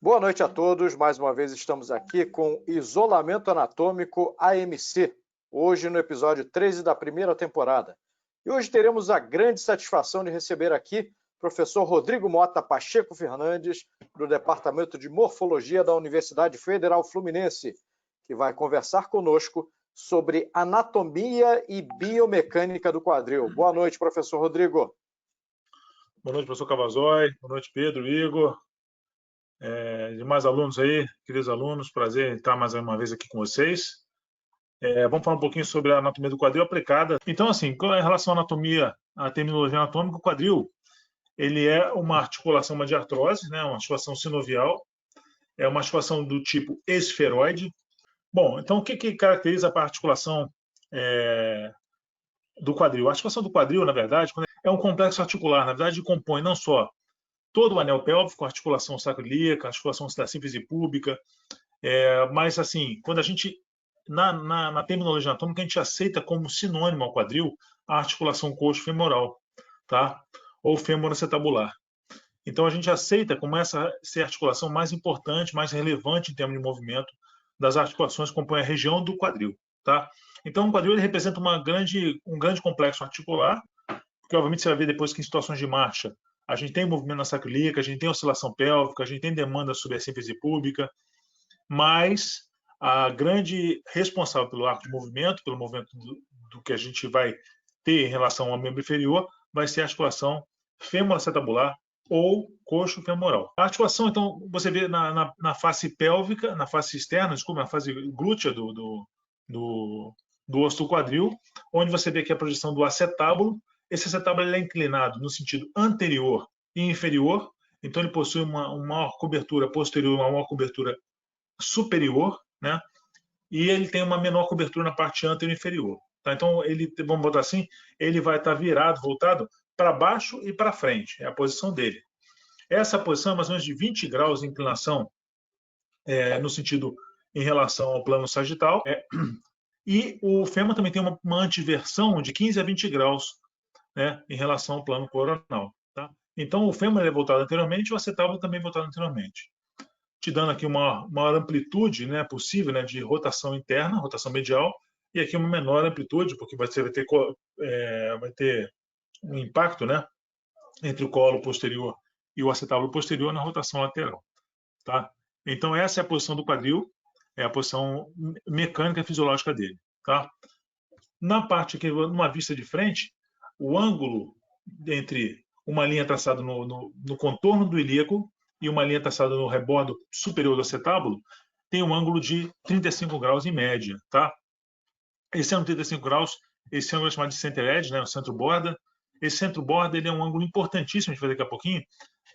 Boa noite a todos. Mais uma vez estamos aqui com Isolamento Anatômico AMC, hoje no episódio 13 da primeira temporada. E hoje teremos a grande satisfação de receber aqui o professor Rodrigo Mota Pacheco Fernandes, do Departamento de Morfologia da Universidade Federal Fluminense, que vai conversar conosco sobre anatomia e biomecânica do quadril. Boa noite, professor Rodrigo. Boa noite, professor Cavazói. Boa noite, Pedro, Igor. Demais alunos aí, queridos alunos, prazer em estar mais uma vez aqui com vocês. Vamos falar um pouquinho sobre a anatomia do quadril aplicada. Então, assim, em relação à anatomia, à terminologia anatômica, o quadril, ele é uma articulação de artrose, né, uma articulação sinovial, é uma articulação do tipo esferoide. Bom, então o que caracteriza a articulação do quadril? A articulação do quadril, na verdade, é um complexo articular, na verdade, compõe não só todo o anel pélvico, a articulação sacroiliaca, a articulação da síntese púbica, mas assim, quando a gente, na terminologia anatômica, a gente aceita como sinônimo ao quadril a articulação coxo-femoral, tá? Ou femoroacetabular. Então a gente aceita como essa ser a articulação mais importante, mais relevante em termos de movimento das articulações que compõem a região do quadril, tá? Então o quadril ele representa um grande complexo articular, porque obviamente você vai ver depois que em situações de marcha a gente tem movimento na sacroiliaca, a gente tem oscilação pélvica, a gente tem demanda sobre a síntese púbica, mas a grande responsável pelo arco de movimento, pelo movimento do que a gente vai ter em relação ao membro inferior, vai ser a articulação femoroacetabular ou coxo-femoral. A articulação, então, você vê na face pélvica, na face externa, desculpa, na face glútea do osso do quadril, onde você vê aqui a projeção do acetábulo. Esse acetábulo é inclinado no sentido anterior e inferior, então ele possui uma maior cobertura posterior, uma maior cobertura superior, né? E ele tem uma menor cobertura na parte anterior e inferior. Tá? Então, ele, vamos botar assim, ele vai estar virado, voltado para baixo e para frente, é a posição dele. Essa posição é mais ou menos de 20 graus de inclinação, no sentido em relação ao plano sagital, e o fêmur também tem uma antiversão de 15 a 20 graus, né, em relação ao plano coronal. Tá? Então, o fêmur é voltado anteriormente e o acetábulo também é voltado anteriormente, te dando aqui uma maior amplitude, né, possível, né, de rotação interna, rotação medial, e aqui uma menor amplitude, porque vai ter um impacto, né, entre o colo posterior e o acetábulo posterior na rotação lateral. Tá? Então, essa é a posição do quadril, é a posição mecânica e fisiológica dele. Tá? Na parte aqui, numa vista de frente, o ângulo entre uma linha traçada no contorno do ilíaco e uma linha traçada no rebordo superior do acetábulo tem um ângulo de 35 graus em média. Tá? Esse ângulo de 35 graus, esse ângulo é chamado de center edge, né, o centro-borda. Esse centro-borda ele é um ângulo importantíssimo, a gente vai ver daqui a pouquinho.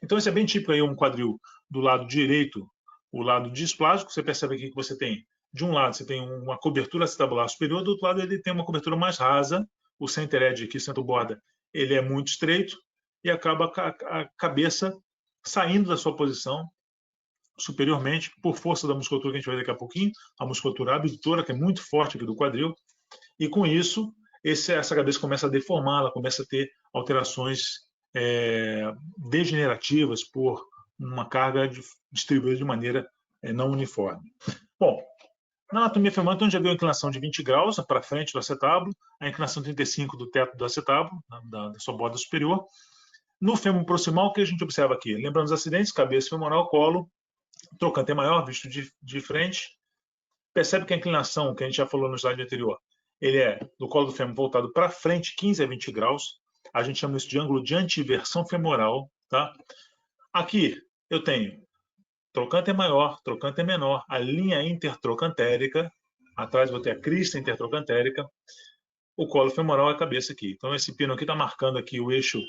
Então, esse é bem típico aí, um quadril do lado direito, o lado displásico. Você percebe aqui que você tem, de um lado, você tem uma cobertura acetabular superior, do outro lado, ele tem uma cobertura mais rasa. O center edge aqui, centro-borda, ele é muito estreito e acaba a cabeça saindo da sua posição superiormente, por força da musculatura que a gente vai ver daqui a pouquinho, a musculatura abdutora, que é muito forte aqui do quadril, e com isso, essa cabeça começa a deformar, ela começa a ter alterações degenerativas por uma carga distribuída de maneira não uniforme. Bom, na anatomia femoral, então, a gente já viu a inclinação de 20 graus para frente do acetábulo, a inclinação 35 do teto do acetábulo, da sua borda superior. No fêmur proximal, o que a gente observa aqui? Lembrando os acidentes, cabeça femoral, colo, trocante é maior, visto de frente. Percebe que a inclinação, que a gente já falou no slide anterior, ele é do colo do fêmur voltado para frente, 15 a 20 graus. A gente chama isso de ângulo de antiversão femoral. Tá? Aqui eu tenho trocante é maior, trocante é menor, a linha intertrocantérica, atrás vou ter a crista intertrocantérica, o colo femoral é a cabeça aqui. Então esse pino aqui está marcando aqui o eixo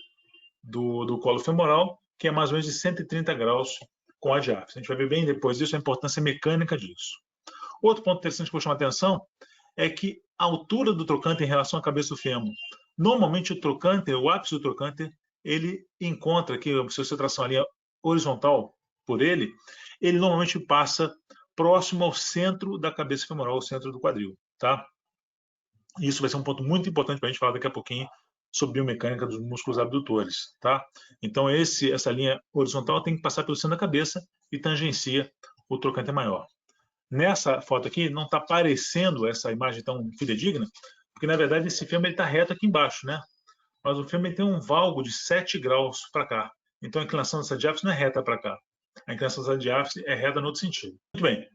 do colo femoral, que é mais ou menos de 130 graus com a diáfise. A gente vai ver bem depois disso a importância mecânica disso. Outro ponto interessante que eu vou chamar a atenção é que a altura do trocante em relação à cabeça do fêmur. Normalmente o trocante, o ápice do trocante, ele encontra aqui, se você traçar uma linha horizontal por ele normalmente passa próximo ao centro da cabeça femoral, ao centro do quadril. Tá? Isso vai ser um ponto muito importante para a gente falar daqui a pouquinho sobre biomecânica dos músculos abdutores, tá? Então, essa linha horizontal tem que passar pelo centro da cabeça e tangencia o trocante maior. Nessa foto aqui, não está aparecendo essa imagem tão fidedigna, porque, na verdade, esse fêmur está reto aqui embaixo, né? Mas o fêmur tem um valgo de 7 graus para cá. Então, a inclinação dessa diáfise não é reta para cá. A inclinação dessa diáfise é reta no outro sentido. Muito bem.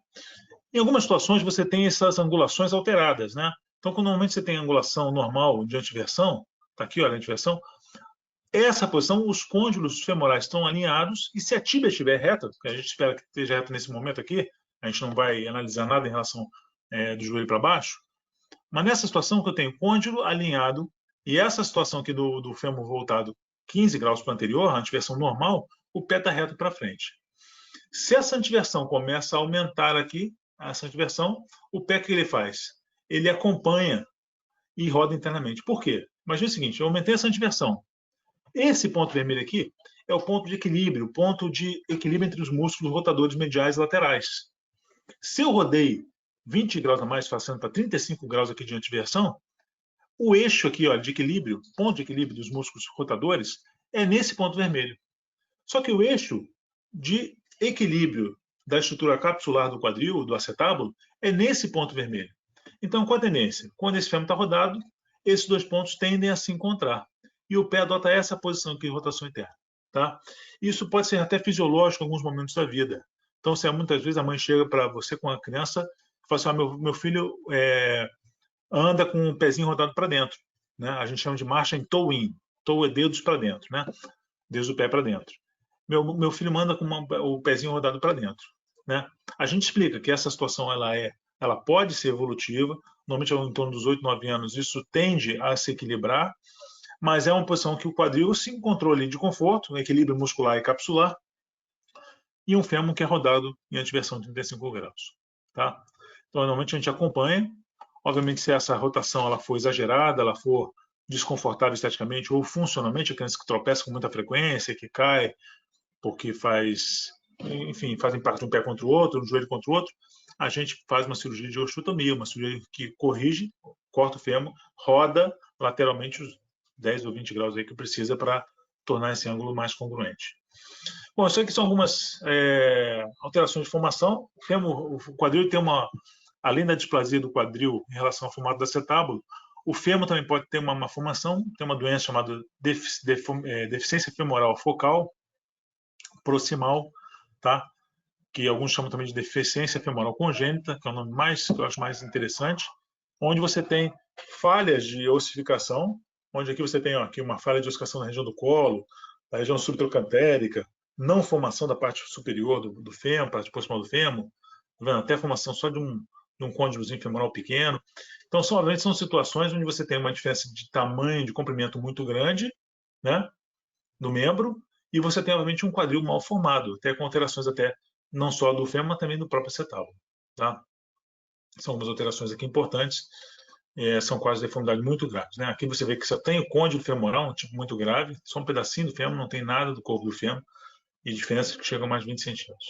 Em algumas situações, você tem essas angulações alteradas, né? Então, quando normalmente você tem angulação normal de antiversão, está aqui, olha, a antiversão, essa posição, os côndilos femorais estão alinhados, e se a tíbia estiver reta, que a gente espera que esteja reta nesse momento aqui, a gente não vai analisar nada em relação do joelho para baixo, mas nessa situação que eu tenho côndilo alinhado, e essa situação aqui do fêmur voltado 15 graus para o anterior, a antiversão normal, o pé está reto para frente. Se essa antiversão começa a aumentar aqui, essa antiversão, o pé que ele faz? Ele acompanha e roda internamente. Por quê? Imagina o seguinte, eu aumentei essa antiversão. Esse ponto vermelho aqui é o ponto de equilíbrio, o ponto de equilíbrio entre os músculos rotadores mediais e laterais. Se eu rodei 20 graus a mais, passando para 35 graus aqui de antiversão, o eixo aqui, ó, de equilíbrio, ponto de equilíbrio dos músculos rotadores, é nesse ponto vermelho. Só que o eixo de equilíbrio da estrutura capsular do quadril, do acetábulo, é nesse ponto vermelho. Então, qual a tendência? Quando esse fêmur está rodado, esses dois pontos tendem a se encontrar. E o pé adota essa posição aqui de rotação interna. Tá? Isso pode ser até fisiológico em alguns momentos da vida. Então, muitas vezes a mãe chega para você com a criança e fala assim, meu filho anda com o pezinho rodado para dentro. Né? A gente chama de marcha em toe-in. Toe é dedos para dentro, né? Dedos do pé para dentro. Meu filho anda com o pezinho rodado para dentro. Né? A gente explica que essa situação ela pode ser evolutiva, normalmente em torno dos 8, 9 anos isso tende a se equilibrar, mas é uma posição que o quadril se encontrou ali de conforto, um equilíbrio muscular e capsular, e um fêmur que é rodado em antiversão de 35 graus. Tá? Então, normalmente a gente acompanha. Obviamente, se essa rotação ela for exagerada, ela for desconfortável esteticamente ou funcionalmente, a criança que tropeça com muita frequência, que cai porque faz impacto de um pé contra o outro, um joelho contra o outro, a gente faz uma cirurgia de osteotomia, uma cirurgia que corrige, corta o fêmur, roda lateralmente os 10 ou 20 graus aí que precisa para tornar esse ângulo mais congruente. Bom, isso aqui são algumas alterações de formação. O quadril tem além da displasia do quadril em relação ao formato do acetábulo, o fêmur também pode ter uma malformação, tem uma doença chamada deficiência femoral focal proximal, tá? Que alguns chamam também de deficiência femoral congênita, que é o nome que eu acho mais interessante, onde você tem falhas de ossificação, onde aqui você tem aqui uma falha de ossificação na região do colo, na região subtrocantérica, não formação da parte superior do fêmur, parte proximal do fêmur, até formação só de um côndilozinho femoral pequeno. Então, obviamente, são situações onde você tem uma diferença de tamanho, de comprimento muito grande, né, do membro, e você tem, obviamente, um quadril mal formado, até com alterações até não só do fêmur, mas também do próprio acetábulo. Tá? São algumas alterações aqui importantes, são quase deformidades muito graves. Né? Aqui você vê que só tem o côndilo femoral, um tipo muito grave, só um pedacinho do fêmur, não tem nada do corpo do fêmur, e diferenças que chegam a mais de 20 centímetros.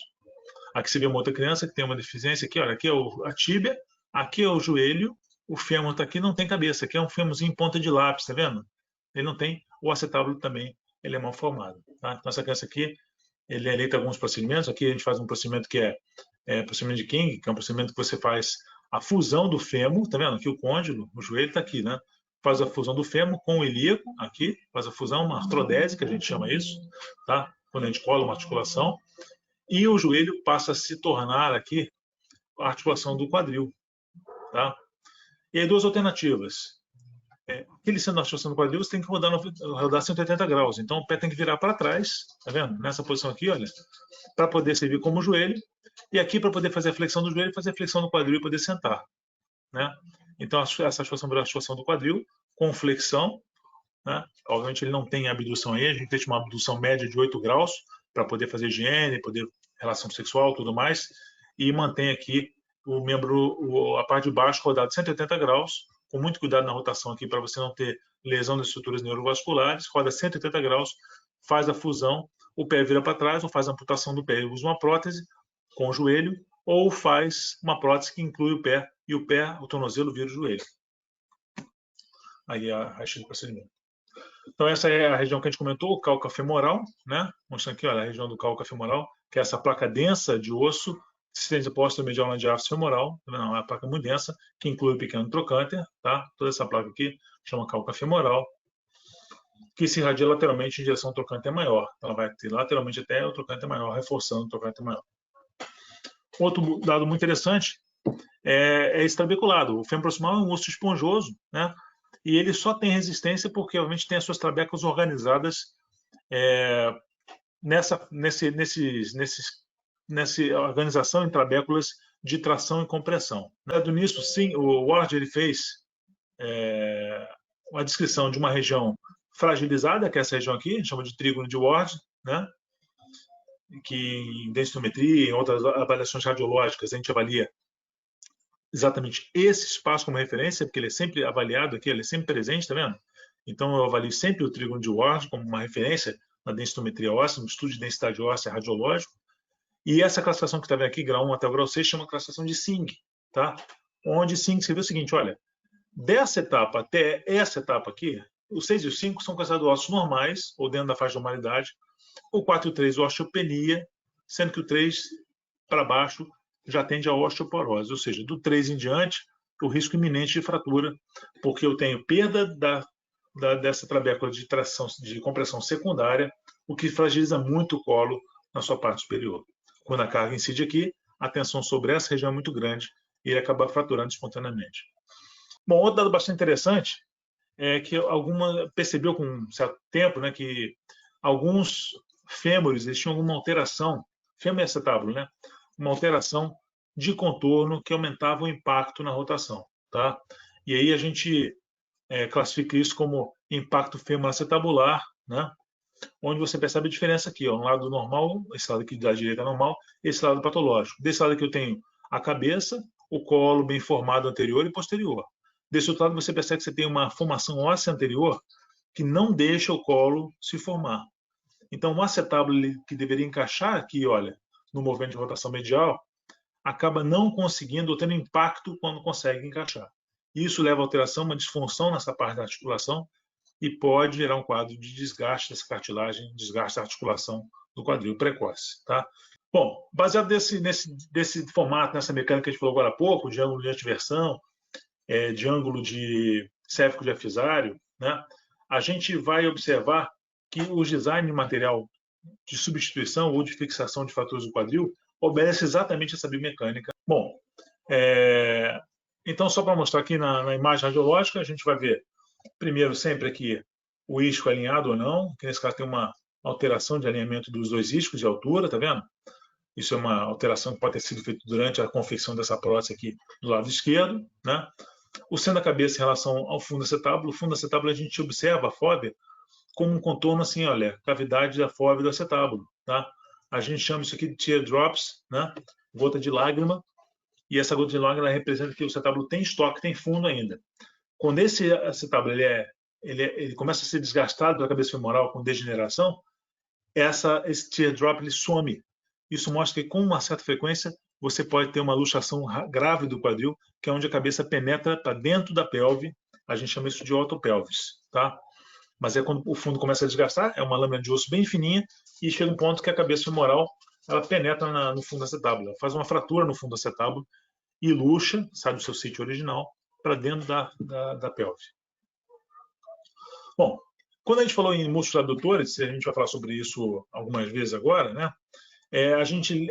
Aqui você vê uma outra criança que tem uma deficiência, aqui, olha, aqui é a tíbia, aqui é o joelho, o fêmur está aqui, não tem cabeça, aqui é um fêmurzinho em ponta de lápis, tá vendo? Ele não tem, o acetábulo também, ele é mal formado. Tá? Então essa criança aqui, ele é eleito alguns procedimentos, aqui a gente faz um procedimento que é procedimento de King, que é um procedimento que você faz a fusão do fêmur, tá vendo? Aqui o côndilo, o joelho está aqui, né? Faz a fusão do fêmur com o ilíaco, aqui, faz a fusão, uma artrodese, que a gente chama isso, tá? Quando a gente cola uma articulação, e o joelho passa a se tornar aqui a articulação do quadril, tá? E aí duas alternativas. Aquele sendo a articulação do quadril, você tem que rodar 180 graus, então o pé tem que virar para trás, tá vendo? Nessa posição aqui, olha, para poder servir como joelho, e aqui para poder fazer a flexão do joelho, fazer a flexão do quadril e poder sentar, né? Então essa articulação vira a articulação do quadril com flexão, né? Obviamente ele não tem abdução aí, a gente tem uma abdução média de 8 graus para poder fazer higiene, poder relação sexual, tudo mais, e mantém aqui o membro, a parte de baixo rodado 180 graus, com muito cuidado na rotação aqui para você não ter lesão das estruturas neurovasculares, roda 180 graus, faz a fusão, o pé vira para trás, ou faz a amputação do pé e usa uma prótese com o joelho, ou faz uma prótese que inclui o pé, e o tornozelo vira o joelho. Aí a resto do procedimento. Então, essa é a região que a gente comentou, o cálculo femoral, né? Mostrando aqui, olha, a região do cálculo femoral, que é essa placa densa de osso, sistema posterior-medial de ápice femoral, não, é uma placa muito densa, que inclui o pequeno trocânter, tá? Toda essa placa aqui chama cálculo femoral, que se irradia lateralmente em direção ao trocânter maior. Ela vai ter lateralmente até o trocânter maior, reforçando o trocânter maior. Outro dado muito interessante é esse trabeculado. O fêmur proximal é um osso esponjoso, né? E ele só tem resistência porque, obviamente, tem as suas trabecas organizadas nessa organização em trabéculas de tração e compressão. Nisso, sim, o Ward ele fez uma descrição de uma região fragilizada, que é essa região aqui, a gente chama de trígono de Ward, né? Que em densitometria e em outras avaliações radiológicas a gente avalia exatamente esse espaço como referência, porque ele é sempre avaliado aqui, ele é sempre presente, tá vendo? Então eu avalio sempre o trígono de Ward como uma referência na densitometria óssea, no estudo de densidade óssea radiológico. E essa classificação que está vendo aqui, grau 1 até o grau 6, chama classificação de SING, tá? Onde SING escreveu o seguinte, olha, dessa etapa até essa etapa aqui, os 6 e os 5 são considerados ossos normais, ou dentro da faixa de normalidade, o 4 e o 3, osteopenia, sendo que o 3 para baixo já tende a osteoporose, ou seja, do 3 em diante, o risco iminente de fratura, porque eu tenho perda dessa trabécula de tração, de compressão secundária, o que fragiliza muito o colo na sua parte superior. Quando a carga incide aqui, a tensão sobre essa região é muito grande e ele acaba fraturando espontaneamente. Bom, outro dado bastante interessante é que percebeu com um certo tempo, né, que alguns fêmures eles tinham alguma alteração, fêmur e acetábulo, né, uma alteração de contorno que aumentava o impacto na rotação, tá? E aí a gente classifica isso como impacto femoroacetabular, né? Onde você percebe a diferença aqui, ó, um lado normal, esse lado aqui da direita é normal, esse lado patológico. Desse lado aqui eu tenho a cabeça, o colo bem formado anterior e posterior. Desse outro lado você percebe que você tem uma formação óssea anterior que não deixa o colo se formar. Então o acetábulo que deveria encaixar aqui, olha, no movimento de rotação medial, acaba não conseguindo ou tendo impacto quando consegue encaixar. Isso leva a alteração, uma disfunção nessa parte da articulação e pode gerar um quadro de desgaste dessa cartilagem, desgaste da articulação do quadril precoce. Tá? Bom, baseado nesse formato, nessa mecânica que a gente falou agora há pouco, de ângulo de antiversão, de ângulo de cérvico diafisário, né, a gente vai observar que os design de material de substituição ou de fixação de fraturas do quadril obedece exatamente essa biomecânica. Bom, então só para mostrar aqui na imagem radiológica, a gente vai ver primeiro sempre aqui o isco alinhado ou não, que nesse caso tem uma alteração de alinhamento dos dois iscos de altura, tá vendo? Isso é uma alteração que pode ter sido feita durante a confecção dessa prótese aqui do lado esquerdo, né? O centro da cabeça em relação ao fundo acetábulo. O fundo acetábulo a gente observa a fóvea como um contorno assim, olha, cavidade da fóvea do acetábulo, tá? A gente chama isso aqui de teardrops, né? Gota de lágrima. E essa gota de lágrima representa que o acetábulo tem estoque, tem fundo ainda. Quando esse acetábulo ele começa a ser desgastado pela cabeça femoral com degeneração, esse teardrop ele some. Isso mostra que com uma certa frequência você pode ter uma luxação grave do quadril, que é onde a cabeça penetra para dentro da pelve. A gente chama isso de ortopelvis, tá? Mas é quando o fundo começa a desgastar, é uma lâmina de osso bem fininha e chega um ponto que a cabeça femoral ela penetra no fundo do acetábulo, faz uma fratura no fundo do acetábulo e luxa, sai do seu sítio original, para dentro da pelve. Bom, quando a gente falou em músculos adutores, a gente vai falar sobre isso algumas vezes agora, né? A gente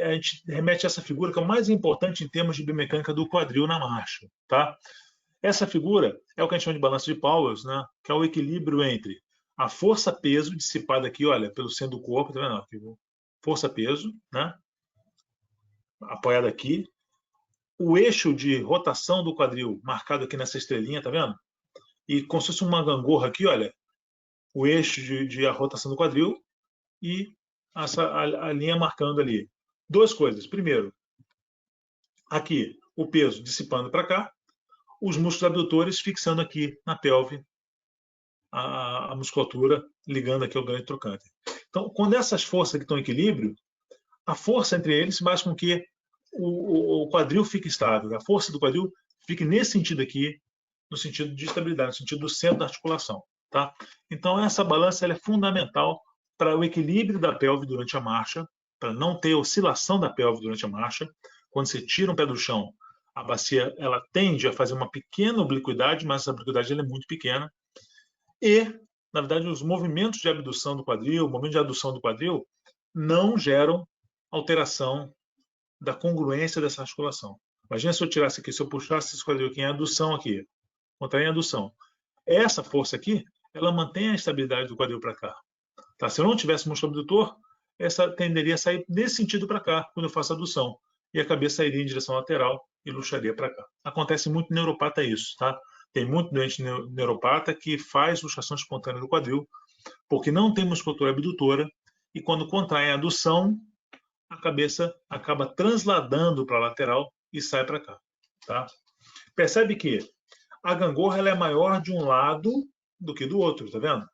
remete a essa figura que é o mais importante em termos de biomecânica do quadril na marcha, tá? Essa figura é o que a gente chama de balanço de Powers, né? Que é o equilíbrio entre a força-peso dissipada aqui, olha, pelo centro do corpo, tá vendo? Aqui, força-peso, né? Apoiada aqui. O eixo de rotação do quadril marcado aqui nessa estrelinha, tá vendo? E como se fosse uma gangorra aqui, olha, o eixo de rotação do quadril e a linha marcando ali. Duas coisas. Primeiro, aqui o peso dissipando para cá, os músculos abdutores fixando aqui na pelve a musculatura, ligando aqui ao grande trocânter. Então, quando essas forças aqui estão em equilíbrio, a força entre eles faz com que o quadril fique estável. A força do quadril fique nesse sentido aqui, no sentido de estabilidade, no sentido do centro da articulação. tá? Então, essa balança ela é fundamental para o equilíbrio da pelve durante a marcha, para não ter oscilação da pelve durante a marcha. Quando você tira um pé do chão, a bacia ela tende a fazer uma pequena obliquidade, mas essa obliquidade ela é muito pequena. E, na verdade, os movimentos de abdução do quadril, o movimento de adução do quadril, não geram alteração da congruência dessa articulação. Imagina se eu tirasse aqui, se eu puxasse esse quadril aqui em adução aqui, contrair em adução. Essa força aqui, ela mantém a estabilidade do quadril para cá. Tá? Se eu não tivesse músculo abdutor, essa tenderia a sair nesse sentido para cá, quando eu faço adução. E a cabeça iria em direção lateral e luxaria para cá. Acontece muito em neuropata isso, tá? Tem muito doente neuropata que faz luxação espontânea do quadril, porque não tem musculatura abdutora, e quando contrai a adução, a cabeça acaba transladando para a lateral e sai para cá. Tá? Percebe que a gangorra ela é maior de um lado do que do outro, tá vendo?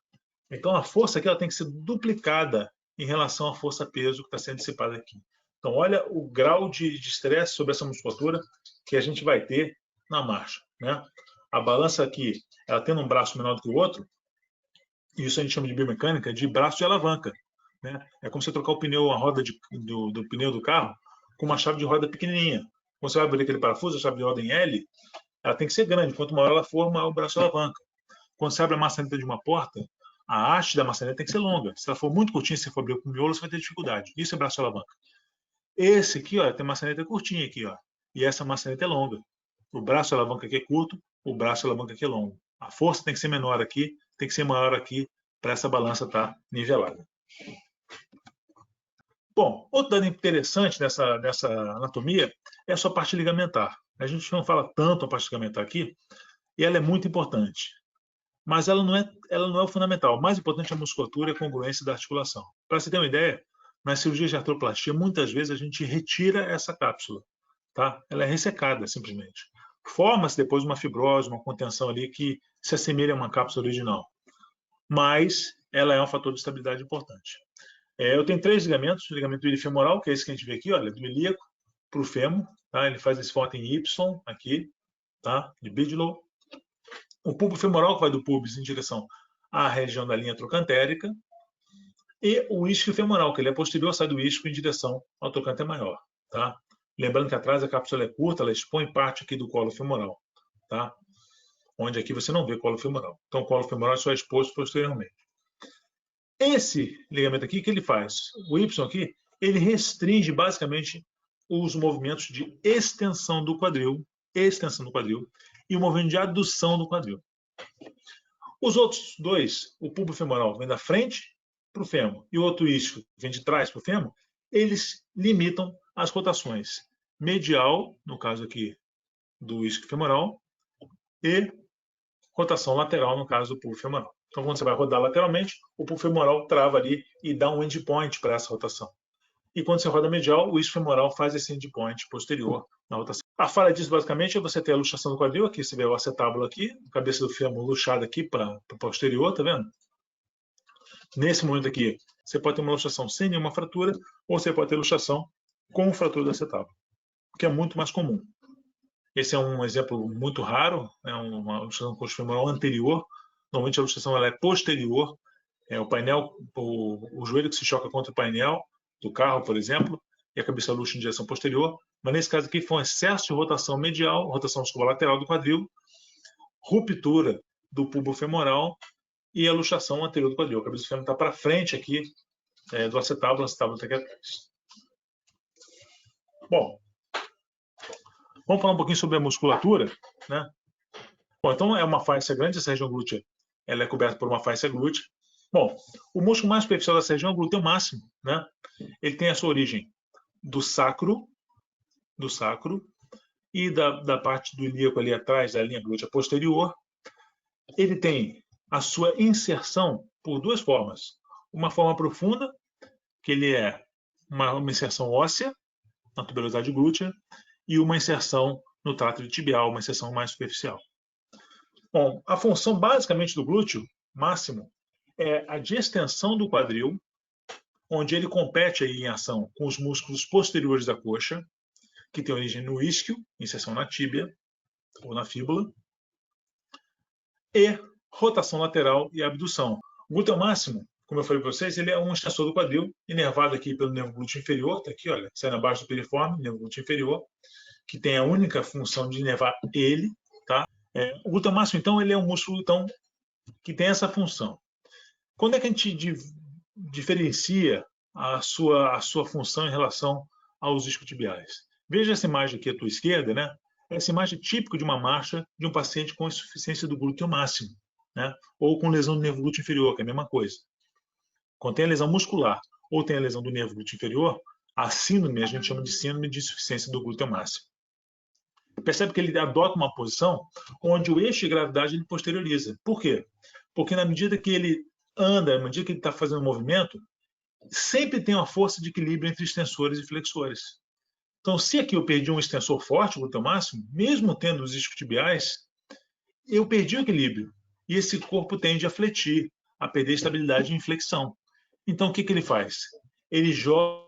Então a força aqui ela tem que ser duplicada em relação à força-peso que está sendo dissipada aqui. Então olha o grau de estresse sobre essa musculatura que a gente vai ter na marcha. Né? A balança aqui, ela tendo um braço menor do que o outro, isso a gente chama de biomecânica de braço de alavanca. Né? É como você trocar o pneu, a roda do pneu do carro com uma chave de roda pequenininha. Quando você vai abrir aquele parafuso, a chave de roda em L, ela tem que ser grande. Quanto maior ela for, maior o braço de alavanca. Quando você abre a maçaneta de uma porta, a haste da maçaneta tem que ser longa. Se ela for muito curtinha, se você for abrir com miolo, você vai ter dificuldade. Isso é braço de alavanca. Esse aqui, ó, tem maçaneta curtinha aqui, ó, e essa maçaneta é longa. O braço de alavanca aqui é curto, o braço de alavanca aqui é longo. A força tem que ser menor aqui, tem que ser maior aqui para essa balança estar nivelada. Bom, outro dado interessante dessa anatomia é a sua parte ligamentar. A gente não fala tanto a parte ligamentar aqui, e ela é muito importante. Mas ela não é o fundamental. O mais importante é a musculatura e a congruência da articulação. Para você ter uma ideia, na cirurgia de artroplastia, muitas vezes a gente retira essa cápsula. Tá? Ela é ressecada, simplesmente. Forma-se depois uma fibrose, uma contenção ali que se assemelha a uma cápsula original. Mas ela é um fator de estabilidade importante. Eu tenho 3 ligamentos. O ligamento ilio-femoral, que é esse que a gente vê aqui, olha, do ilíaco para o fêmur. Tá? Ele faz esse forte em Y, aqui, tá? De Bigelow. O pulpo femoral, que vai do pubis em direção à região da linha trocantérica. E o isquio femoral, que ele é posterior, sai do isquio em direção ao trocânter maior. Tá? Lembrando que atrás a cápsula é curta, ela expõe parte aqui do colo femoral. Tá? Onde aqui você não vê colo femoral. Então o colo femoral é só exposto posteriormente. Esse ligamento aqui, o que ele faz? O Y aqui, ele restringe basicamente os movimentos de extensão do quadril, e o movimento de adução do quadril. Os outros dois, o pulpo femoral vem da frente para o fêmur e o outro isquio vem de trás para o fêmur, eles limitam as rotações medial, no caso aqui do isquio femoral, e rotação lateral, no caso do pulpo femoral. Então, quando você vai rodar lateralmente, o pulpo femoral trava ali e dá um endpoint para essa rotação. E quando você roda medial, o isquio femoral faz esse endpoint posterior na rotação. A falha disso, basicamente, é você ter a luxação do quadril. Aqui você vê o acetábulo aqui, a cabeça do fêmur luxada aqui para o posterior, tá vendo? Nesse momento aqui, você pode ter uma luxação sem nenhuma fratura, ou você pode ter luxação com fratura do acetábulo, que é muito mais comum. Esse é um exemplo muito raro, é uma luxação com o femoral anterior. Normalmente a luxação ela é posterior, o painel, o joelho que se choca contra o painel do carro, por exemplo, e a cabeça luxa em direção posterior. Mas nesse caso aqui foi um excesso de rotação medial, rotação lateral do quadril, ruptura do pulbo femoral e a luxação anterior do quadril. A cabeça do fêmur está para frente aqui do acetábulo, o acetábulo está aqui atrás. Bom, vamos falar um pouquinho sobre a musculatura, né? Bom, então é uma fáscia grande, essa região glútea, ela é coberta por uma fáscia glútea. Bom, o músculo mais superficial dessa região é o glúteo máximo, né? Ele tem a sua origem do sacro e da parte do ilíaco ali atrás, da linha glútea posterior. Ele tem a sua inserção por 2 formas. Uma forma profunda, que ele é uma inserção óssea, na tuberosidade glútea, e uma inserção no trato tibial, uma inserção mais superficial. Bom, a função basicamente do glúteo máximo é a de extensão do quadril, onde ele compete aí em ação com os músculos posteriores da coxa, que tem origem no isquio, inserção na tíbia ou na fíbula, e rotação lateral e abdução. O glúteo máximo, como eu falei para vocês, ele é um extensor do quadril, inervado aqui pelo nervo glúteo inferior, está aqui, olha, sai abaixo do piriforme, nervo glúteo inferior, que tem a única função de inervar ele, tá? O glúteo máximo, então, ele é um músculo então, que tem essa função. Quando é que a gente diferencia a sua função em relação aos isquiotibiais? Veja essa imagem aqui à tua esquerda, né? Essa imagem é típica de uma marcha de um paciente com insuficiência do glúteo máximo, né? Ou com lesão do nervo glúteo inferior, que é a mesma coisa. Quando tem a lesão muscular ou tem a lesão do nervo glúteo inferior, a síndrome a gente chama de síndrome de insuficiência do glúteo máximo. Percebe que ele adota uma posição onde o eixo de gravidade ele posterioriza. Por quê? Porque na medida que ele anda, na medida que ele está fazendo um movimento, sempre tem uma força de equilíbrio entre extensores e flexores. Então, se aqui eu perdi um extensor forte, o glúteo máximo, mesmo tendo os isquiotibiais, eu perdi o equilíbrio. E esse corpo tende a fletir, a perder estabilidade e inflexão. Então, o que ele faz? Ele joga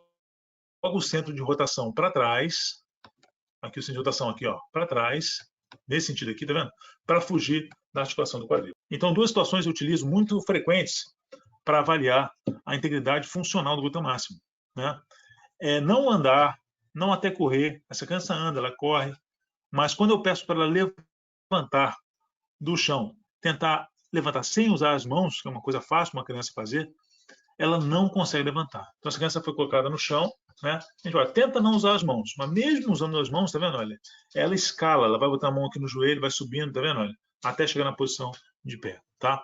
o centro de rotação para trás, aqui o centro de rotação aqui, ó, para trás, nesse sentido aqui, tá vendo? Para fugir da articulação do quadril. Então, duas situações eu utilizo muito frequentes para avaliar a integridade funcional do glúteo máximo, né? Não andar, não até correr. Essa criança anda, ela corre, mas quando eu peço para ela levantar do chão, tentar levantar sem usar as mãos, que é uma coisa fácil uma criança fazer, ela não consegue levantar. Então, essa criança foi colocada no chão, né? A gente olha, tenta não usar as mãos, mas mesmo usando as mãos, tá vendo? Olha, ela escala, ela vai botar a mão aqui no joelho, vai subindo, tá vendo? Olha, até chegar na posição de pé, tá?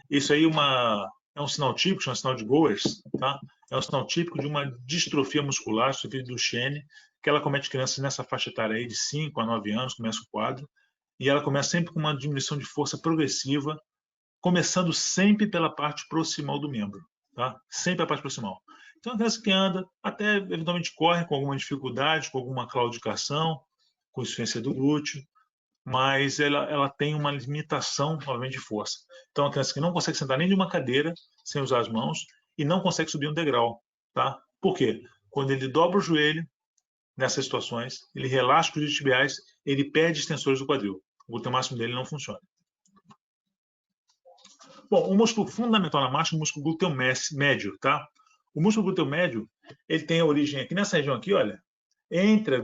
Isso aí é um sinal típico, chama sinal de Goers, tá? É um sinal típico de uma distrofia muscular, distrofia do Duchenne, que ela comete crianças nessa faixa etária aí de 5 a 9 anos, começa o quadro, e ela começa sempre com uma diminuição de força progressiva, começando sempre pela parte proximal do membro, tá? Sempre a parte proximal. Então, a criança que anda, até eventualmente corre com alguma dificuldade, com alguma claudicação, com insuficiência do glúteo, mas ela tem uma limitação, obviamente, de força. Então, a criança que não consegue sentar nem de uma cadeira sem usar as mãos e não consegue subir um degrau, tá? Por quê? Quando ele dobra o joelho, nessas situações, ele relaxa os isquiotibiais, ele perde extensores do quadril. O glúteo máximo dele não funciona. Bom, o músculo fundamental na marcha é o músculo glúteo médio, tá? O músculo glúteo médio, ele tem a origem aqui nessa região aqui, olha, entre a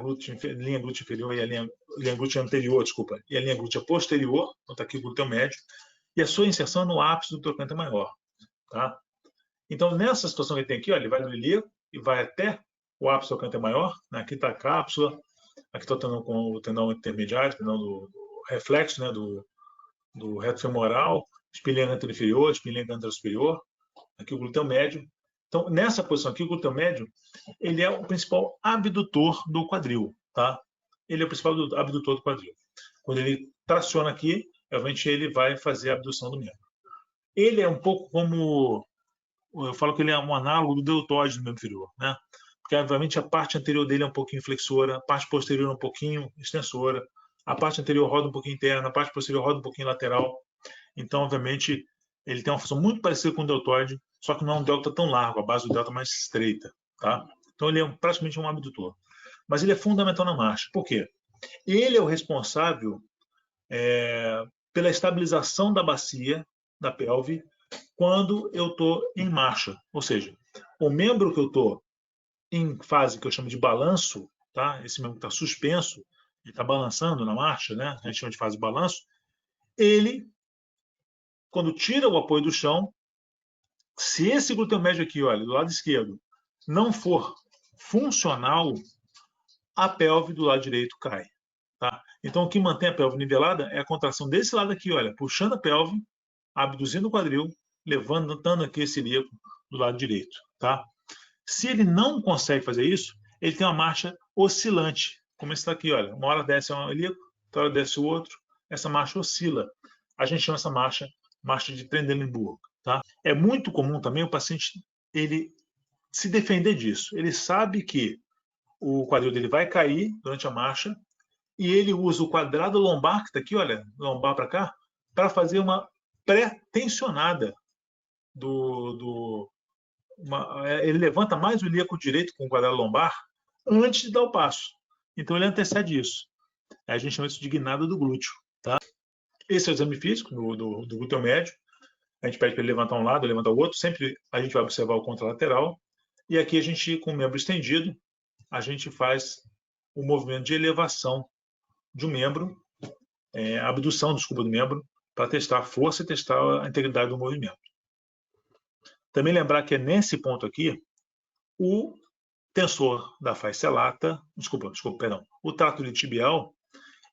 linha glútea inferior e a linha glútea anterior, desculpa, e a linha glútea posterior, então está aqui o glúteo médio, e a sua inserção no ápice do trocânter maior, tá? Então, nessa situação que ele tem aqui, olha, ele vai do ilíaco e vai até o ápice do trocânter maior, né? Aqui está a cápsula, aqui está o tendão com o tendão intermediário, o tendão do reflexo, né? Do reto femoral, espinha anterior, espinha anterior superior, aqui o glúteo médio. Então, nessa posição aqui, o glúteo médio, ele é o principal abdutor do quadril, tá? Ele é o principal abdutor do quadril. Quando ele traciona aqui, realmente ele vai fazer a abdução do membro. Ele é um pouco como, eu falo que ele é um análogo do deltoide do membro inferior, né? Porque, obviamente, a parte anterior dele é um pouquinho flexora, a parte posterior é um pouquinho extensora, a parte anterior roda um pouquinho interna, a parte posterior roda um pouquinho lateral. Então, obviamente, ele tem uma função muito parecida com o deltoide, só que não é um delta tão largo, a base do delta é mais estreita, tá? Então, ele é praticamente um abdutor. Mas ele é fundamental na marcha. Por quê? Ele é o responsável pela estabilização da bacia, da pelve, quando eu estou em marcha. Ou seja, o membro que eu estou em fase que eu chamo de balanço, tá? Esse membro que está suspenso, ele está balançando na marcha, né? A gente chama de fase de balanço. Ele, quando tira o apoio do chão, se esse glúteo médio aqui, olha, do lado esquerdo, não for funcional, a pelve do lado direito cai, tá? Então, o que mantém a pelve nivelada é a contração desse lado aqui, olha, puxando a pelve, abduzindo o quadril, levantando aqui esse ilíaco do lado direito, tá? Se ele não consegue fazer isso, ele tem uma marcha oscilante, como esse aqui, olha, uma hora desce um ilíaco, outra hora desce o outro, essa marcha oscila. A gente chama essa marcha de Trendelenburg, tá? É muito comum também o paciente ele se defender disso. Ele sabe que o quadril dele vai cair durante a marcha e ele usa o quadrado lombar, que está aqui, olha, lombar para cá, para fazer uma pré-tensionada ele levanta mais o ilíaco direito com o quadrado lombar antes de dar o passo. Então ele antecede isso. A gente chama isso de guinada do glúteo, tá? Esse é o exame físico do glúteo médio. A gente pede para ele levantar um lado, levantar o outro. Sempre a gente vai observar o contralateral. E aqui a gente, com o membro estendido, a gente faz o movimento de elevação de um membro, abdução, desculpa, do membro, para testar a força e testar a integridade do movimento. Também lembrar que é nesse ponto aqui, o tensor da fascia lata, o trato tibial,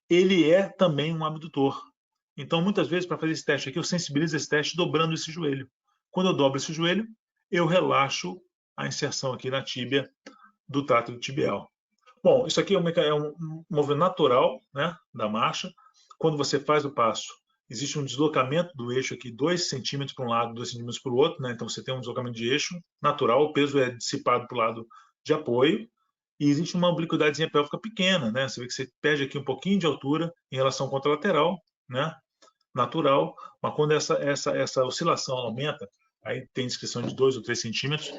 ele é também um abdutor. Então, muitas vezes, para fazer esse teste aqui, eu sensibilizo esse teste dobrando esse joelho. Quando eu dobro esse joelho, eu relaxo a inserção aqui na tíbia do trato tibial. Bom, isso aqui é um movimento natural, né, da marcha. Quando você faz o passo, existe um deslocamento do eixo aqui, 2 centímetros para um lado, 2 centímetros para o outro, né? Então você tem um deslocamento de eixo natural, o peso é dissipado para o lado de apoio, e existe uma obliquidadezinha pélvica pequena, né? Você vê que você perde aqui um pouquinho de altura em relação ao contralateral, né? Natural, mas quando essa oscilação aumenta, aí tem descrição de 2 ou 3 centímetros,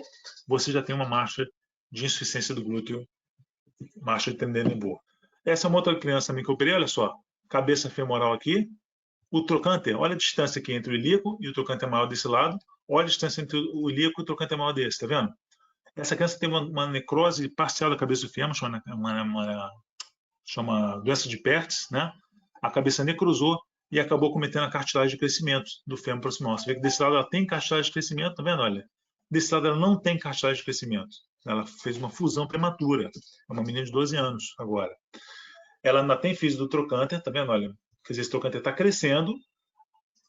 você já tem uma marcha de insuficiência do glúteo, marcha de Trendelenburg. Essa é uma outra criança também que eu operei, olha só, cabeça femoral aqui, o trocânter, olha a distância aqui entre o ilíaco e o trocânter maior desse lado, olha a distância entre o ilíaco e o trocânter maior desse, tá vendo? Essa criança tem uma necrose parcial da cabeça do fêmur, chama doença de Pertz, né? A cabeça necrosou e acabou cometendo a cartilagem de crescimento do fêmur proximal. Você vê que desse lado ela tem cartilagem de crescimento, tá vendo? Olha, desse lado ela não tem cartilagem de crescimento. Ela fez uma fusão prematura. É uma menina de 12 anos agora. Ela ainda tem físio do trocânter, tá vendo? Olha, quer dizer, esse trocânter está crescendo,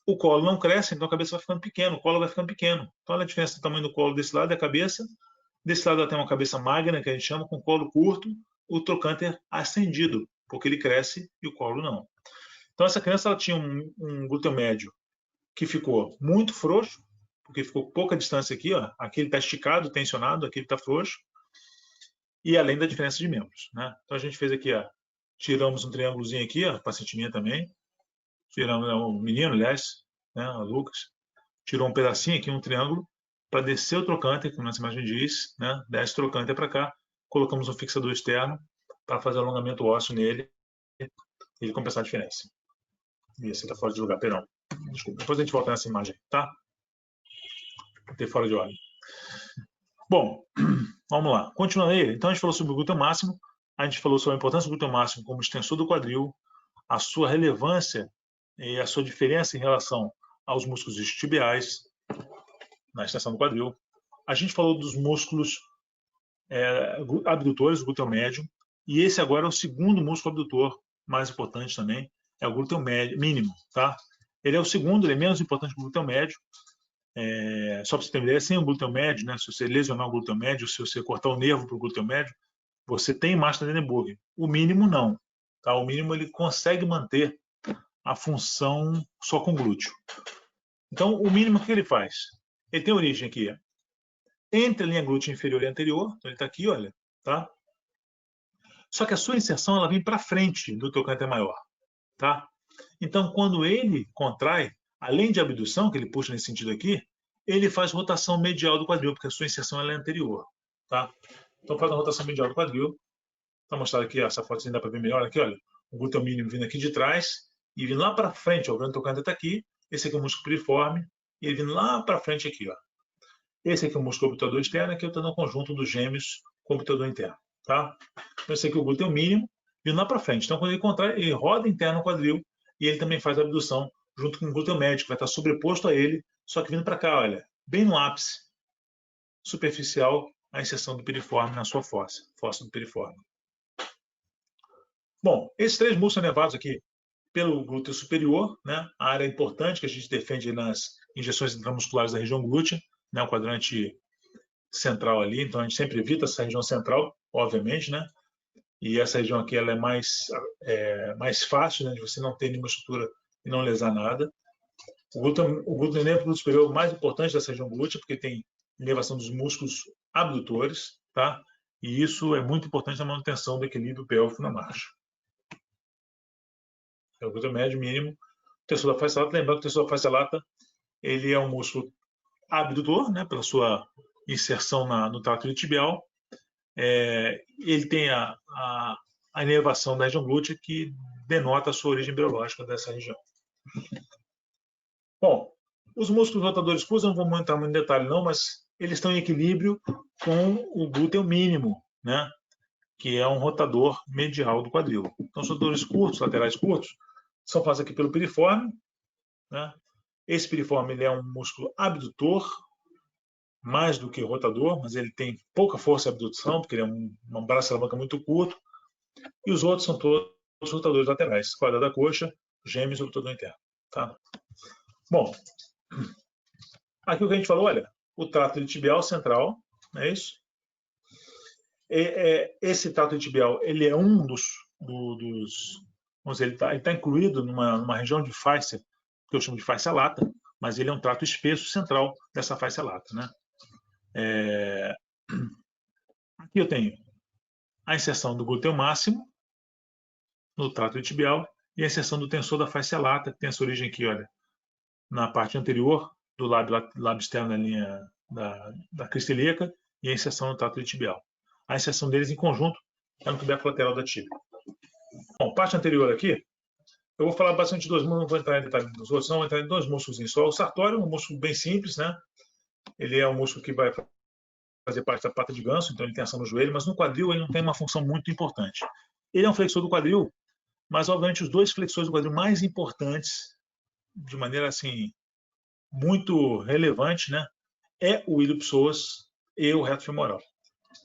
o colo não cresce, então a cabeça vai ficando pequena, o colo vai ficando pequeno. Então olha a diferença do tamanho do colo desse lado e a cabeça. Desse lado ela tem uma cabeça magna, que a gente chama, com colo curto, o trocânter ascendido, porque ele cresce e o colo não. Então essa criança ela tinha um glúteo médio que ficou muito frouxo, porque ficou pouca distância aqui, ó. Aqui ele está esticado, tensionado, aqui ele está frouxo, e além da diferença de membros, né? Então a gente fez aqui, ó, tiramos um triângulozinho aqui, ó, paciente minha também, tiramos o menino, aliás, né, o Lucas, tirou um pedacinho aqui, um triângulo, para descer o trocânter, como nossa imagem diz, né? Desce o trocânter para cá, colocamos um fixador externo para fazer alongamento ósseo nele e ele compensar a diferença. E esse está fora de lugar, perdão. Desculpa, depois a gente volta nessa imagem, tá? Botei fora de ordem. Bom, vamos lá. Continuando aí, então a gente falou sobre o glúteo máximo, a gente falou sobre a importância do glúteo máximo como extensor do quadril, a sua relevância e a sua diferença em relação aos músculos isquiotibiais na extensão do quadril. A gente falou dos músculos abdutores, o glúteo médio, e esse agora é o segundo músculo abdutor mais importante também, é o glúteo mínimo, tá? Ele é o segundo, ele é menos importante que o glúteo médio. Só para você ter uma ideia, sem o glúteo médio, né, se você lesionar o glúteo médio, se você cortar o nervo para o glúteo médio, você tem marcha de Trendelenburg. O mínimo não. Tá? O mínimo ele consegue manter a função só com glúteo. Então, o mínimo que ele faz? Ele tem origem aqui, entre a linha glútea inferior e anterior, então ele está aqui, olha, tá? Só que a sua inserção ela vem para frente do trocânter maior, tá? Então, quando ele contrai, além de abdução, que ele puxa nesse sentido aqui, ele faz rotação medial do quadril, porque a sua inserção ela é anterior, tá? Então, faz uma rotação medial do quadril. Está mostrado aqui, essa foto dá para ver melhor aqui, olha. O glúteo mínimo vindo aqui de trás e vindo lá para frente, ó, o grande trocânter está aqui. Esse aqui é o músculo piriforme e ele vindo lá para frente aqui, ó. Esse aqui é o músculo obtudor externo, aqui eu estou no conjunto dos gêmeos com o obtudor interno, tá? Então, esse aqui é o glúteo mínimo vindo lá para frente. Então, quando ele contrai, ele roda interno no quadril e ele também faz a abdução junto com o glúteo médio, que vai estar sobreposto a ele, só que vindo para cá, olha, bem no ápice superficial, a inserção do piriforme na sua fossa do piriforme. Bom, esses 3 músculos são levados aqui pelo glúteo superior, né? A área importante que a gente defende nas injeções intramusculares da região glútea, né? O quadrante central ali, então a gente sempre evita essa região central, obviamente, né? E essa região aqui ela é mais fácil, né? De você não ter nenhuma estrutura e não lesar nada. O glúteo é o glúteo superior mais importante dessa região glútea, porque tem inervação dos músculos abdutores, tá? E isso é muito importante na manutenção do equilíbrio pélvico na marcha. É o glúteo médio mínimo. O tensor da fascia lata, lembrando que o tensor da fascia lata ele é um músculo abdutor, né, pela sua inserção no trato tibial. Ele tem a inervação da região glútea que denota a sua origem biológica dessa região. Os músculos rotadores curtos, eu não vou entrar muito em detalhe não, mas eles estão em equilíbrio com o glúteo mínimo, né? Que é um rotador medial do quadril. Então, os rotadores curtos, laterais curtos, são feitos aqui pelo piriforme, né? Esse piriforme ele é um músculo abdutor, mais do que rotador, mas ele tem pouca força de abdução, porque ele é um braço alavanca muito curto. E os outros são todos rotadores laterais, quadrado da coxa, gêmeos e rotador interno. Tá? Bom, aqui o que a gente falou, olha, o trato tibial central, não é isso? Esse trato tibial, ele é um dos vamos dizer, ele está incluído numa região de fáscia, que eu chamo de fáscia lata, mas ele é um trato espesso central dessa fáscia lata, né? Aqui eu tenho a inserção do glúteo máximo no trato tibial e a inserção do tensor da fáscia lata, que tem essa origem aqui, olha, na parte anterior do lábio externo da linha da crista ilíaca e a inserção no trato tibial. A inserção deles em conjunto é no tubérculo lateral da tíbia. Bom, parte anterior aqui, eu vou falar bastante de dois músculos, não vou entrar em detalhes dos outros, não, vou entrar em dois músculos só. O sartório é um músculo bem simples, né? Ele é um músculo que vai fazer parte da pata de ganso, então ele tem ação no joelho, mas no quadril ele não tem uma função muito importante. Ele é um flexor do quadril, mas obviamente os dois flexores do quadril mais importantes, de maneira assim muito relevante, né, é o ilho-psoas e o reto femoral.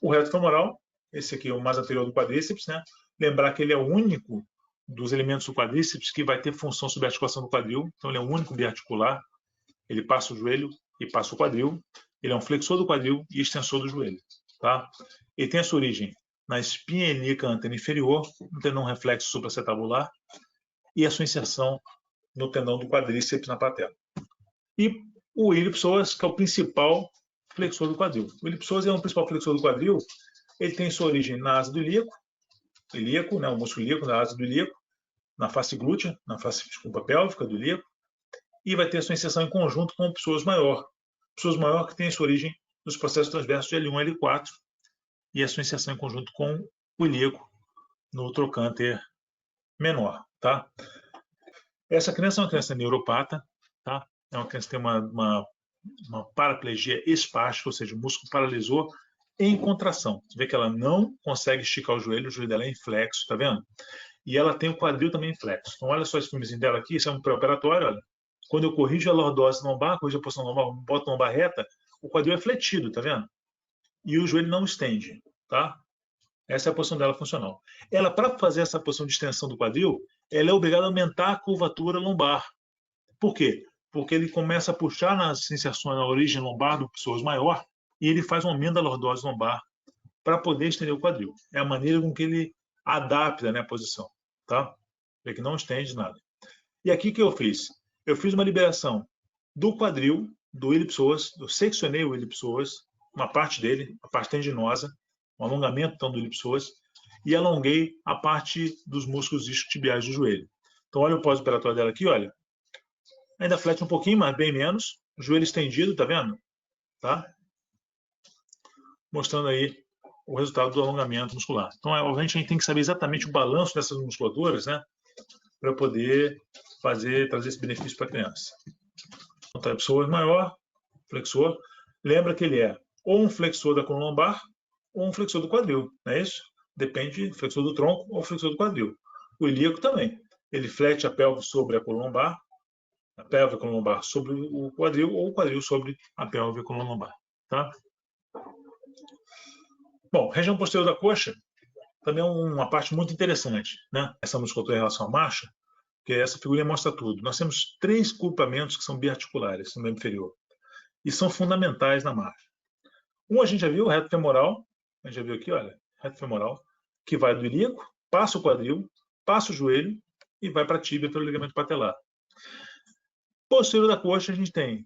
O reto femoral, esse aqui é o mais anterior do quadríceps, né? Lembrar que ele é o único dos elementos do quadríceps que vai ter função sobre a articulação do quadril, então ele é o único biarticular, ele passa o joelho e passa o quadril, ele é um flexor do quadril e extensor do joelho, tá? Ele tem a sua origem na espinha ilíaca antera inferior, no tendão reflexo supracetabular e a sua inserção no tendão do quadríceps na patela. E o ilho-psoas, que é o principal flexor do quadril. O ilho-psoas é um principal flexor do quadril, ele tem sua origem na asa do ilíaco, né, o músculo ilíaco, na asa do ilíaco, na face glútea, na face pélvica do ilíaco, e vai ter sua inserção em conjunto com o psoas maior. O psoas maior que tem sua origem nos processos transversos de L1 e L4, e a sua inserção em conjunto com o ilíaco no trocânter menor, tá? Essa criança é uma criança neuropata, tá? É uma criança que tem uma paraplegia espástica, ou seja, o músculo paralisou em contração. Você vê que ela não consegue esticar o joelho dela é inflexo, tá vendo? E ela tem o quadril também inflexo. Então, olha só esse filmezinho dela aqui, isso é um pré-operatório, olha. Quando eu corrijo a lordose lombar, corrijo a posição lombar, boto a lombar reta, o quadril é fletido, tá vendo? E o joelho não estende, tá? Essa é a posição dela funcional. Ela, para fazer essa posição de extensão do quadril, ela é obrigada a aumentar a curvatura lombar. Por quê? Porque ele começa a puxar nas inserções na origem lombar do psoas maior e ele faz um aumento da lordose lombar para poder estender o quadril. É a maneira com que ele adapta, né, a posição, tá? É que não estende nada. E aqui o que eu fiz? Eu fiz uma liberação do quadril, do ilho-psoas, eu seccionei o ilho-psoas, uma parte dele, a parte tendinosa, um alongamento então, do ilho-psoas, e alonguei a parte dos músculos isquiotibiais do joelho. Então, olha o pós-operatório dela aqui, olha. Ainda flete um pouquinho, mas bem menos. O joelho estendido, tá vendo? Tá? Mostrando aí o resultado do alongamento muscular. Então, obviamente, a gente tem que saber exatamente o balanço dessas musculaturas, né? Para poder trazer esse benefício para a criança. Então, a pessoa maior, flexor, lembra que ele é ou um flexor da coluna lombar ou um flexor do quadril, não é isso? Depende, flexor do tronco ou flexor do quadril. O ilíaco também. Ele flete a pelve sobre a coluna lombar, a pelve e a coluna lombar sobre o quadril ou o quadril sobre a pelve e a coluna lombar, tá? Bom, região posterior da coxa também é uma parte muito interessante, né? Essa musculatura em relação à marcha, porque essa figurinha mostra tudo. Nós temos 3 grupamentos que são biarticulares no membro inferior e são fundamentais na marcha. Um a gente já viu, o reto femoral, a gente já viu aqui, olha, reto femoral, que vai do ilíaco, passa o quadril, passa o joelho e vai para a tíbia pelo ligamento patelar. Posterior da coxa a gente tem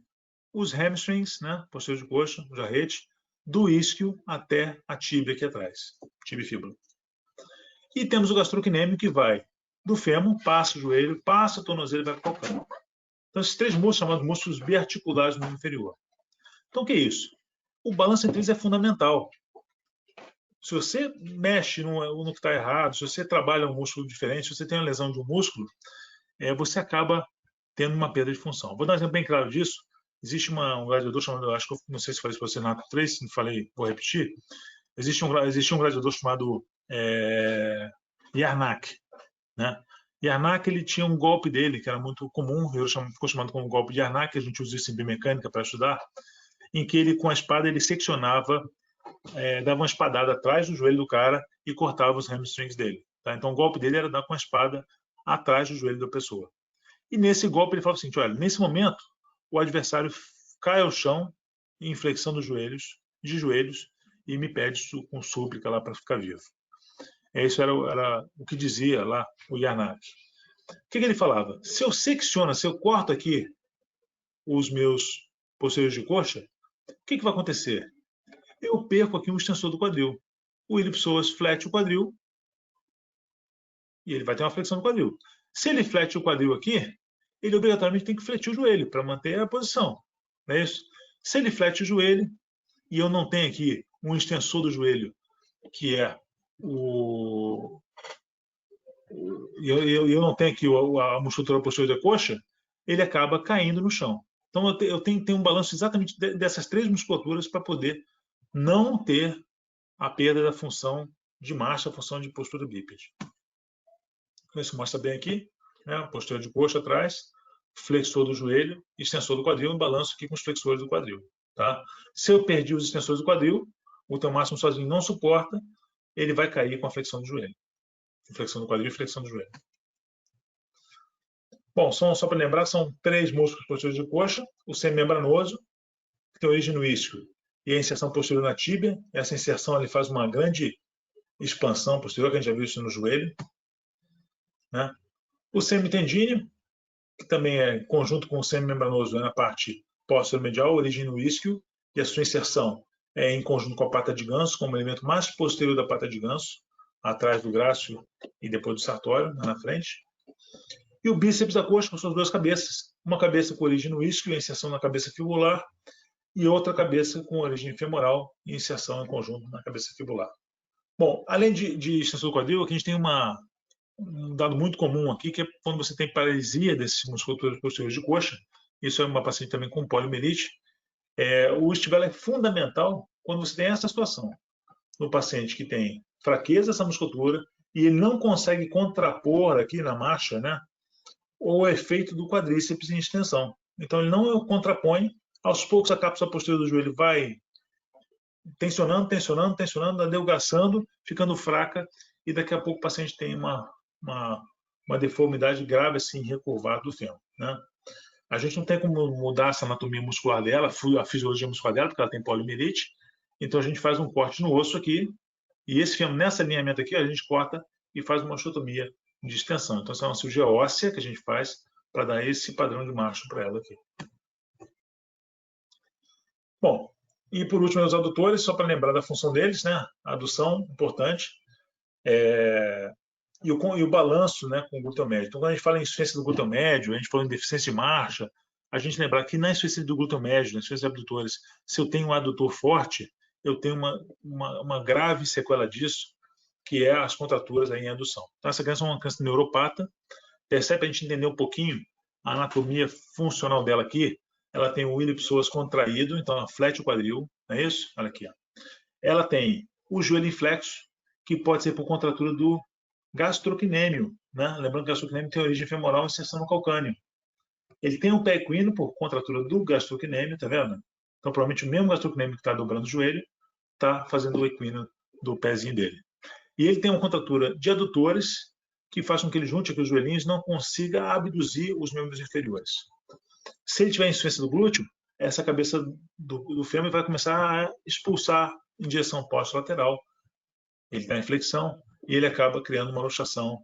os hamstrings, né, posterior de coxa, o jarrete, do isquio até a tíbia aqui atrás, tíbia e fíbula. E temos o gastrocnêmio que vai do fêmur, passa o joelho, passa o tornozelo e vai para o calcâneo. Então, esses 3 músculos chamados músculos biarticulares do membro inferior. Então, o que é isso? O balanço entre eles é fundamental. Se você mexe no que está errado, se você trabalha um músculo diferente, se você tem uma lesão de um músculo, você acaba tendo uma perda de função. Vou dar um exemplo bem claro disso. existe um gladiador chamado, acho que não sei se falei para você na 3, se não falei, vou repetir. Existe um gladiador chamado Yarnak, né? Yarnak, ele tinha um golpe dele que era muito comum, ficou chamado como golpe de Yarnak, a gente usa isso em biomecânica para estudar, em que ele, com a espada, ele seccionava, dava uma espadada atrás do joelho do cara e cortava os hamstrings dele. Tá? Então, o golpe dele era dar com a espada atrás do joelho da pessoa. E nesse golpe ele falava assim, olha, nesse momento, o adversário cai ao chão, em flexão dos joelhos, de joelhos, e me pede com súplica lá para ficar vivo. Isso era o que dizia lá o Yarnak. O que ele falava? Se eu secciono, se eu corto aqui os meus posteriores de coxa, o que vai acontecer? Eu perco aqui um extensor do quadril. O iliopsoas flete o quadril e ele vai ter uma flexão do quadril. Se ele flete o quadril aqui, ele obrigatoriamente tem que fletir o joelho para manter a posição. Não é isso? Se ele flete o joelho e eu não tenho aqui um extensor do joelho, que é eu não tenho aqui a musculatura posterior da coxa, ele acaba caindo no chão. Então eu tenho um balanço exatamente dessas 3 musculaturas para poder não ter a perda da função de marcha, a função de postura bípede. Isso mostra bem aqui, né? Posterior de coxa atrás, flexor do joelho, extensor do quadril, um balanço aqui com os flexores do quadril. Tá? Se eu perdi os extensores do quadril, o teu máximo sozinho não suporta, ele vai cair com a flexão do joelho. Flexão do quadril e flexão do joelho. Bom, só para lembrar, são 3 músculos posteriores de coxa, o semimembranoso, que tem origem no isquio, e a inserção posterior na tíbia. Essa inserção ele faz uma grande expansão posterior, que a gente já viu isso no joelho. Né? O semitendíneo, que também é conjunto com o semimembranoso, na parte posterior-medial, origem no isquio, e a sua inserção é em conjunto com a pata de ganso, como elemento mais posterior da pata de ganso, atrás do grácil e depois do sartório, na frente. E o bíceps da coxa com suas 2 cabeças. Uma cabeça com origem no isquio, inserção na cabeça fibular, e outra cabeça com origem femoral e inserção em conjunto na cabeça fibular. Bom, além de extensor do quadril, aqui a gente tem um dado muito comum aqui, que é quando você tem paralisia desses musculaturas posteriores de coxa. Isso é uma paciente também com poliomielite. O Stivella é fundamental quando você tem essa situação. No paciente que tem fraqueza dessa musculatura e ele não consegue contrapor aqui na marcha, né, o efeito do quadríceps em extensão. Então ele não contrapõe, aos poucos a cápsula posterior do joelho vai tensionando, adelgaçando, ficando fraca, e daqui a pouco o paciente tem uma deformidade grave assim, recurvada do fêmur. Né? A gente não tem como mudar essa anatomia muscular dela, a fisiologia muscular dela, porque ela tem poliomielite, então a gente faz um corte no osso aqui, e esse fêmur, nesse alinhamento aqui, a gente corta e faz uma osteotomia de extensão. Então essa é uma cirurgia óssea que a gente faz para dar esse padrão de marcha para ela aqui. Bom, e por último, os adutores, só para lembrar da função deles, né? A adução, importante, e o balanço, né, com o glúteo médio. Então, quando a gente fala em insuficiência do glúteo médio, a gente fala em deficiência de marcha, a gente lembrar que na insuficiência do glúteo médio, na insuficiência de abdutores, se eu tenho um adutor forte, eu tenho uma grave sequela disso, que é as contraturas aí em adução. Então, essa criança é uma criança neuropata, percebe para a gente entender um pouquinho a anatomia funcional dela aqui. Ela tem o iliopsoas contraído, então ela flete o quadril, não é isso? Olha aqui. Ó. Ela tem o joelho inflexo, que pode ser por contratura do gastrocnêmio, né? Lembrando que o gastrocnêmio tem origem femoral e inserção no calcâneo. Ele tem o pé equino por contratura do gastrocnêmio, tá vendo? Então, provavelmente o mesmo gastrocnêmio que está dobrando o joelho está fazendo o equino do pezinho dele. E ele tem uma contratura de adutores que faz com que ele junte aqui os joelhinhos e não consiga abduzir os membros inferiores. Se ele tiver insuficiência do glúteo, essa cabeça do fêmur vai começar a expulsar em direção posterolateral. Ele está em flexão e ele acaba criando uma luxação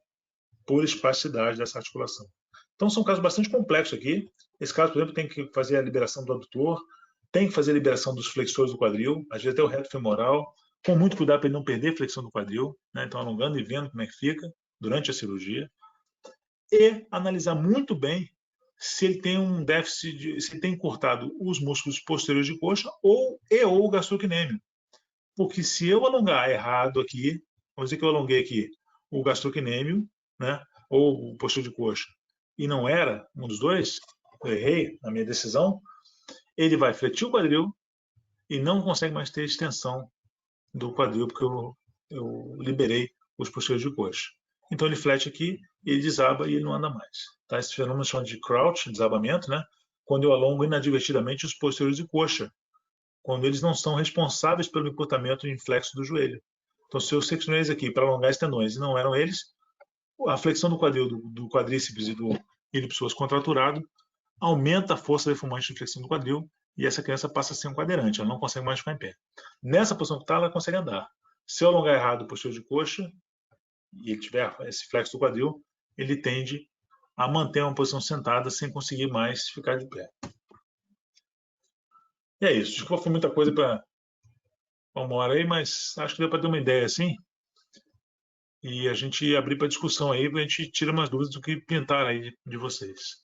por espasticidade dessa articulação. Então, são casos bastante complexos aqui. Esse caso, por exemplo, tem que fazer a liberação do adutor, tem que fazer a liberação dos flexores do quadril, às vezes até o reto femoral, com muito cuidado para ele não perder a flexão do quadril, né? Então alongando e vendo como é que fica durante a cirurgia. E analisar muito bem se ele tem um déficit, se ele tem encurtado os músculos posteriores de coxa ou o gastrocnêmio. Porque se eu alongar errado aqui, vamos dizer que eu alonguei aqui o gastrocnêmio, né, ou o posterior de coxa, e não era um dos dois, eu errei na minha decisão, ele vai fletir o quadril e não consegue mais ter extensão do quadril, porque eu liberei os posteriores de coxa. Então ele flete aqui, ele desaba e ele não anda mais. Tá? Esse fenômeno chama de crouch, desabamento, né? Quando eu alongo inadvertidamente os posteriores de coxa, quando eles não são responsáveis pelo encurtamento inflexo do joelho. Então, se eu seccionei eles aqui para alongar os tendões e não eram eles, a flexão do quadril, do quadríceps e do ilipsoas contraturado aumenta a força deformante de flexão do quadril e essa criança passa a ser um cadeirante, ela não consegue mais ficar em pé. Nessa posição que está, ela consegue andar. Se eu alongar errado o posterior de coxa e ele tiver esse flexo do quadril, ele tende a manter uma posição sentada sem conseguir mais ficar de pé. E é isso. Desculpa, foi muita coisa para uma hora aí, mas acho que deu para ter uma ideia assim. E a gente abrir para discussão aí, a gente tira umas dúvidas do que pintar aí de vocês.